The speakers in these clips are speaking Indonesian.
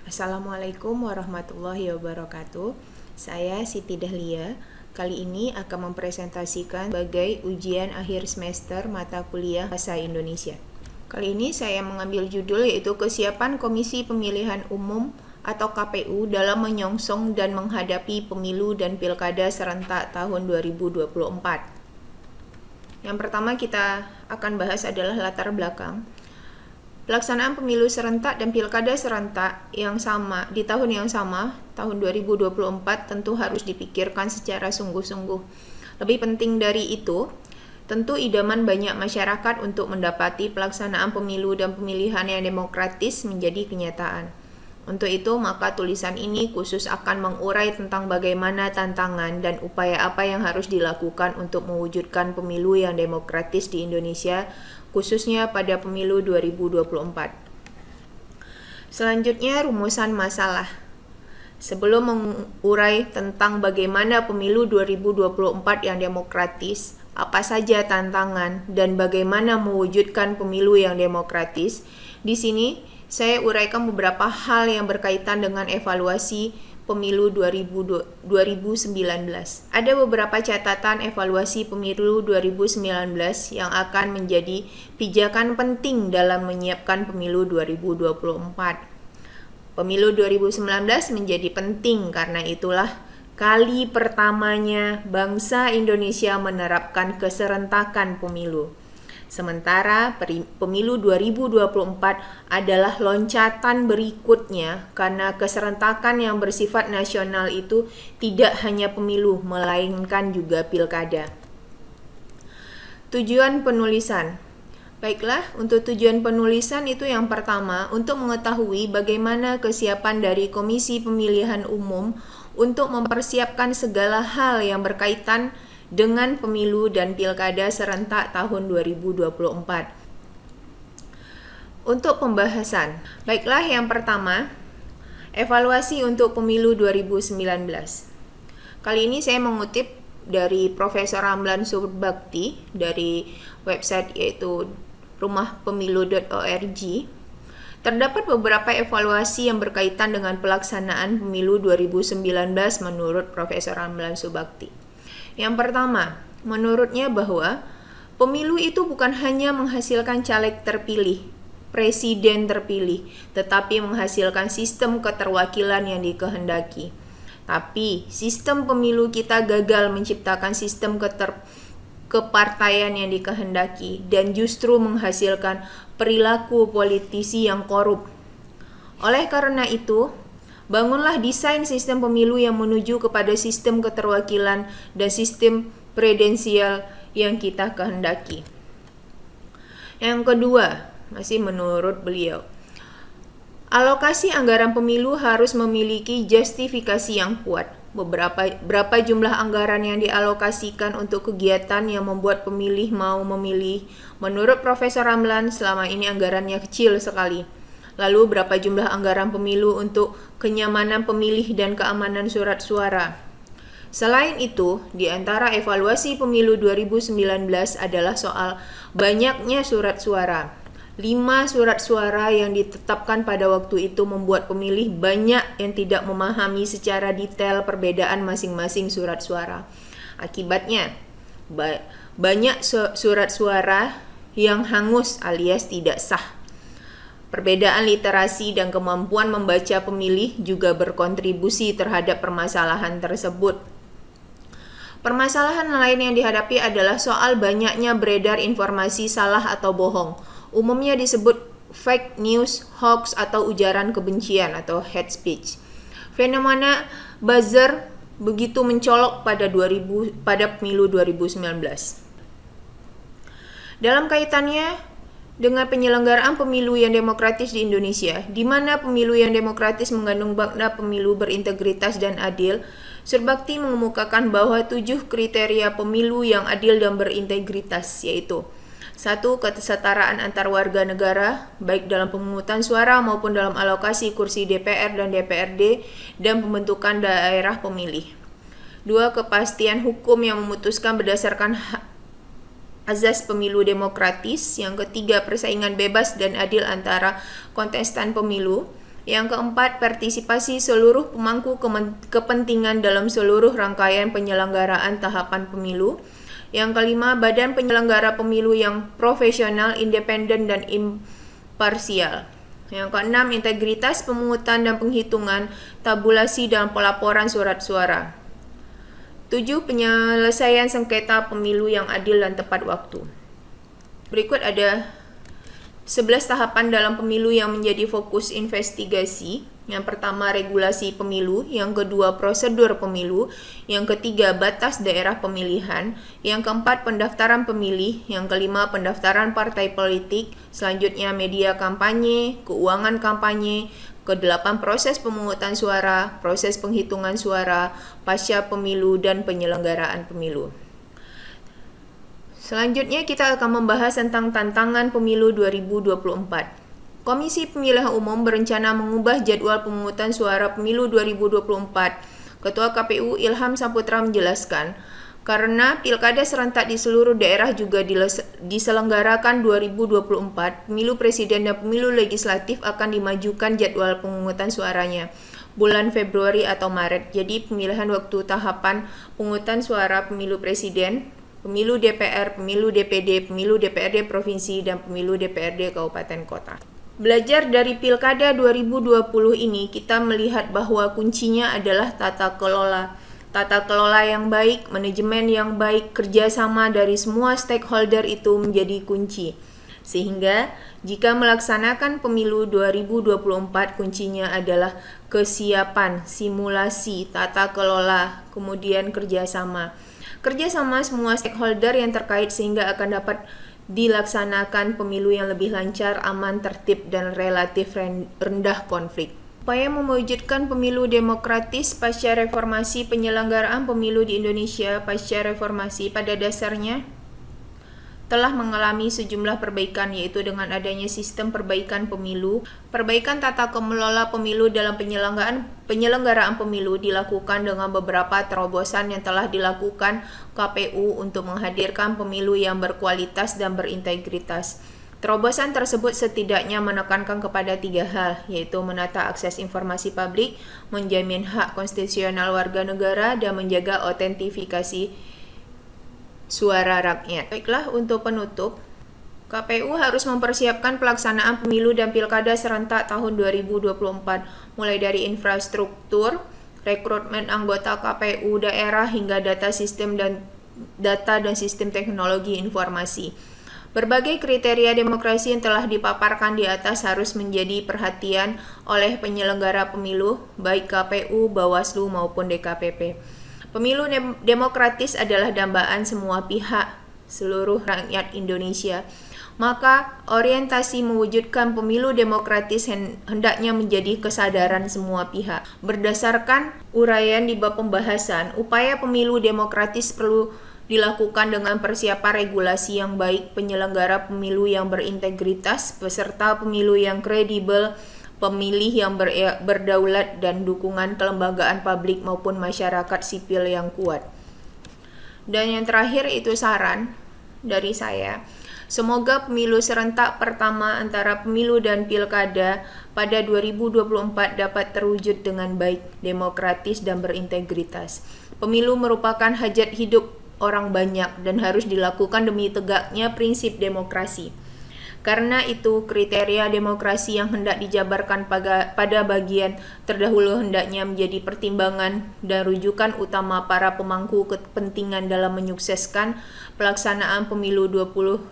Assalamualaikum warahmatullahi wabarakatuh. Saya Siti Dahlia. Kali ini akan mempresentasikan sebagai ujian akhir semester mata kuliah Bahasa Indonesia. Kali ini saya mengambil judul yaitu Kesiapan Komisi Pemilihan Umum atau KPU dalam menyongsong dan menghadapi pemilu dan pilkada serentak tahun 2024. Yang pertama kita akan bahas adalah latar belakang. Pelaksanaan pemilu serentak dan pilkada serentak yang sama di tahun yang sama, tahun 2024 tentu harus dipikirkan secara sungguh-sungguh. Lebih penting dari itu, tentu idaman banyak masyarakat untuk mendapati pelaksanaan pemilu dan pemilihan yang demokratis menjadi kenyataan. Untuk itu, maka tulisan ini khusus akan mengurai tentang bagaimana tantangan dan upaya apa yang harus dilakukan untuk mewujudkan pemilu yang demokratis di Indonesia, khususnya pada pemilu 2024. Selanjutnya, rumusan masalah. Sebelum mengurai tentang bagaimana pemilu 2024 yang demokratis, apa saja tantangan, dan bagaimana mewujudkan pemilu yang demokratis, di sini saya uraikan beberapa hal yang berkaitan dengan evaluasi pemilu 2019. Ada beberapa catatan evaluasi pemilu 2019 yang akan menjadi pijakan penting dalam menyiapkan pemilu 2024. Pemilu 2019 menjadi penting karena itulah kali pertamanya bangsa Indonesia menerapkan keserentakan pemilu. Sementara pemilu 2024 adalah loncatan berikutnya karena keserentakan yang bersifat nasional itu tidak hanya pemilu, melainkan juga pilkada. Tujuan penulisan. Baiklah, untuk tujuan penulisan itu yang pertama, untuk mengetahui bagaimana kesiapan dari Komisi Pemilihan Umum untuk mempersiapkan segala hal yang berkaitan dengan pemilu dan pilkada serentak tahun 2024. Untuk pembahasan, baiklah yang pertama, evaluasi untuk pemilu 2019. Kali ini saya mengutip dari Profesor Ramlan Surbakti dari website yaitu rumahpemilu.org. Terdapat beberapa evaluasi yang berkaitan dengan pelaksanaan pemilu 2019 menurut Profesor Ramlan Surbakti. Yang pertama, menurutnya bahwa pemilu itu bukan hanya menghasilkan caleg terpilih, presiden terpilih, tetapi menghasilkan sistem keterwakilan yang dikehendaki. Tapi, sistem pemilu kita gagal menciptakan sistem kepartaian yang dikehendaki dan justru menghasilkan perilaku politisi yang korup. Oleh karena itu, bangunlah desain sistem pemilu yang menuju kepada sistem keterwakilan dan sistem presidensial yang kita kehendaki. Yang kedua, masih menurut beliau, alokasi anggaran pemilu harus memiliki justifikasi yang kuat. Berapa jumlah anggaran yang dialokasikan untuk kegiatan yang membuat pemilih mau memilih? Menurut Profesor Ramlan, selama ini anggarannya kecil sekali. Lalu berapa jumlah anggaran pemilu untuk kenyamanan pemilih dan keamanan surat suara? Selain itu, di antara evaluasi pemilu 2019 adalah soal banyaknya surat suara. 5 surat suara yang ditetapkan pada waktu itu membuat pemilih banyak yang tidak memahami secara detail perbedaan masing-masing surat suara. Akibatnya, banyak surat suara yang hangus alias tidak sah. Perbedaan literasi dan kemampuan membaca pemilih juga berkontribusi terhadap permasalahan tersebut. Permasalahan lain yang dihadapi adalah soal banyaknya beredar informasi salah atau bohong. Umumnya disebut fake news, hoax, atau ujaran kebencian atau hate speech. Fenomena buzzer begitu mencolok pada pemilu 2019. Dalam kaitannya dengan penyelenggaraan pemilu yang demokratis di Indonesia, di mana pemilu yang demokratis mengandung makna pemilu berintegritas dan adil, Surbakti mengemukakan bahwa 7 kriteria pemilu yang adil dan berintegritas, yaitu 1. Kesetaraan antar warga negara, baik dalam pemungutan suara maupun dalam alokasi kursi DPR dan DPRD dan pembentukan daerah pemilih. 2. Kepastian hukum yang memutuskan berdasarkan azas pemilu demokratis. Yang ketiga, persaingan bebas dan adil antara kontestan pemilu. Yang keempat, partisipasi seluruh pemangku kepentingan dalam seluruh rangkaian penyelenggaraan tahapan pemilu. Yang kelima, badan penyelenggara pemilu yang profesional, independen, dan imparsial. Yang keenam, integritas pemungutan dan penghitungan, tabulasi, dan pelaporan surat suara. 7. Penyelesaian sengketa pemilu yang adil dan tepat waktu. Berikut ada 11 tahapan dalam pemilu yang menjadi fokus investigasi. Yang pertama, regulasi pemilu. Yang kedua, prosedur pemilu. Yang ketiga, batas daerah pemilihan. Yang keempat, pendaftaran pemilih. Yang kelima, pendaftaran partai politik. Selanjutnya, media kampanye, keuangan kampanye. Kedelapan, proses pemungutan suara, proses penghitungan suara, pasca pemilu, dan penyelenggaraan pemilu. Selanjutnya kita akan membahas tentang tantangan pemilu 2024. Komisi Pemilihan Umum berencana mengubah jadwal pemungutan suara pemilu 2024. Ketua KPU Ilham Saputra menjelaskan, karena pilkada serentak di seluruh daerah juga diselenggarakan 2024, pemilu presiden dan pemilu legislatif akan dimajukan jadwal pemungutan suaranya bulan Februari atau Maret. Jadi pemilihan waktu tahapan pemungutan suara pemilu presiden, pemilu DPR, pemilu DPD, pemilu DPRD provinsi, dan pemilu DPRD kabupaten kota. Belajar dari Pilkada 2020 ini, kita melihat bahwa kuncinya adalah tata kelola. Tata kelola yang baik, manajemen yang baik, kerjasama dari semua stakeholder itu menjadi kunci. Sehingga jika melaksanakan pemilu 2024, kuncinya adalah kesiapan, simulasi, tata kelola, kemudian kerjasama. Kerjasama semua stakeholder yang terkait sehingga akan dapat dilaksanakan pemilu yang lebih lancar, aman, tertib, dan relatif rendah konflik. Upaya mewujudkan pemilu demokratis pasca reformasi. Penyelenggaraan pemilu di Indonesia pasca reformasi pada dasarnya telah mengalami sejumlah perbaikan, yaitu dengan adanya sistem perbaikan pemilu. Perbaikan tata kelola pemilu dalam penyelenggaraan pemilu dilakukan dengan beberapa terobosan yang telah dilakukan KPU untuk menghadirkan pemilu yang berkualitas dan berintegritas. Terobosan tersebut setidaknya menekankan kepada 3 hal, yaitu menata akses informasi publik, menjamin hak konstitusional warga negara, dan menjaga otentifikasi suara rakyat. Baiklah, untuk penutup, KPU harus mempersiapkan pelaksanaan pemilu dan pilkada serentak tahun 2024, mulai dari infrastruktur, rekrutmen anggota KPU daerah, hingga data dan sistem teknologi informasi. Berbagai kriteria demokrasi yang telah dipaparkan di atas harus menjadi perhatian oleh penyelenggara pemilu, baik KPU, Bawaslu, maupun DKPP. Pemilu demokratis adalah dambaan semua pihak, seluruh rakyat Indonesia. Maka orientasi mewujudkan pemilu demokratis hendaknya menjadi kesadaran semua pihak. Berdasarkan uraian di bab pembahasan, upaya pemilu demokratis perlu dilakukan dengan persiapan regulasi yang baik, penyelenggara pemilu yang berintegritas, peserta pemilu yang kredibel, pemilih yang berdaulat, dan dukungan kelembagaan publik maupun masyarakat sipil yang kuat. Dan yang terakhir itu saran dari saya. Semoga pemilu serentak pertama antara pemilu dan pilkada pada 2024 dapat terwujud dengan baik, demokratis, dan berintegritas. Pemilu merupakan hajat hidup orang banyak dan harus dilakukan demi tegaknya prinsip demokrasi. Karena itu, kriteria demokrasi yang hendak dijabarkan pada bagian terdahulu hendaknya menjadi pertimbangan dan rujukan utama para pemangku kepentingan dalam menyukseskan pelaksanaan pemilu 2024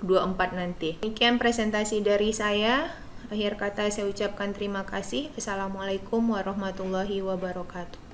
nanti. Demikian presentasi dari saya. Akhir kata saya ucapkan terima kasih. Assalamualaikum warahmatullahi wabarakatuh.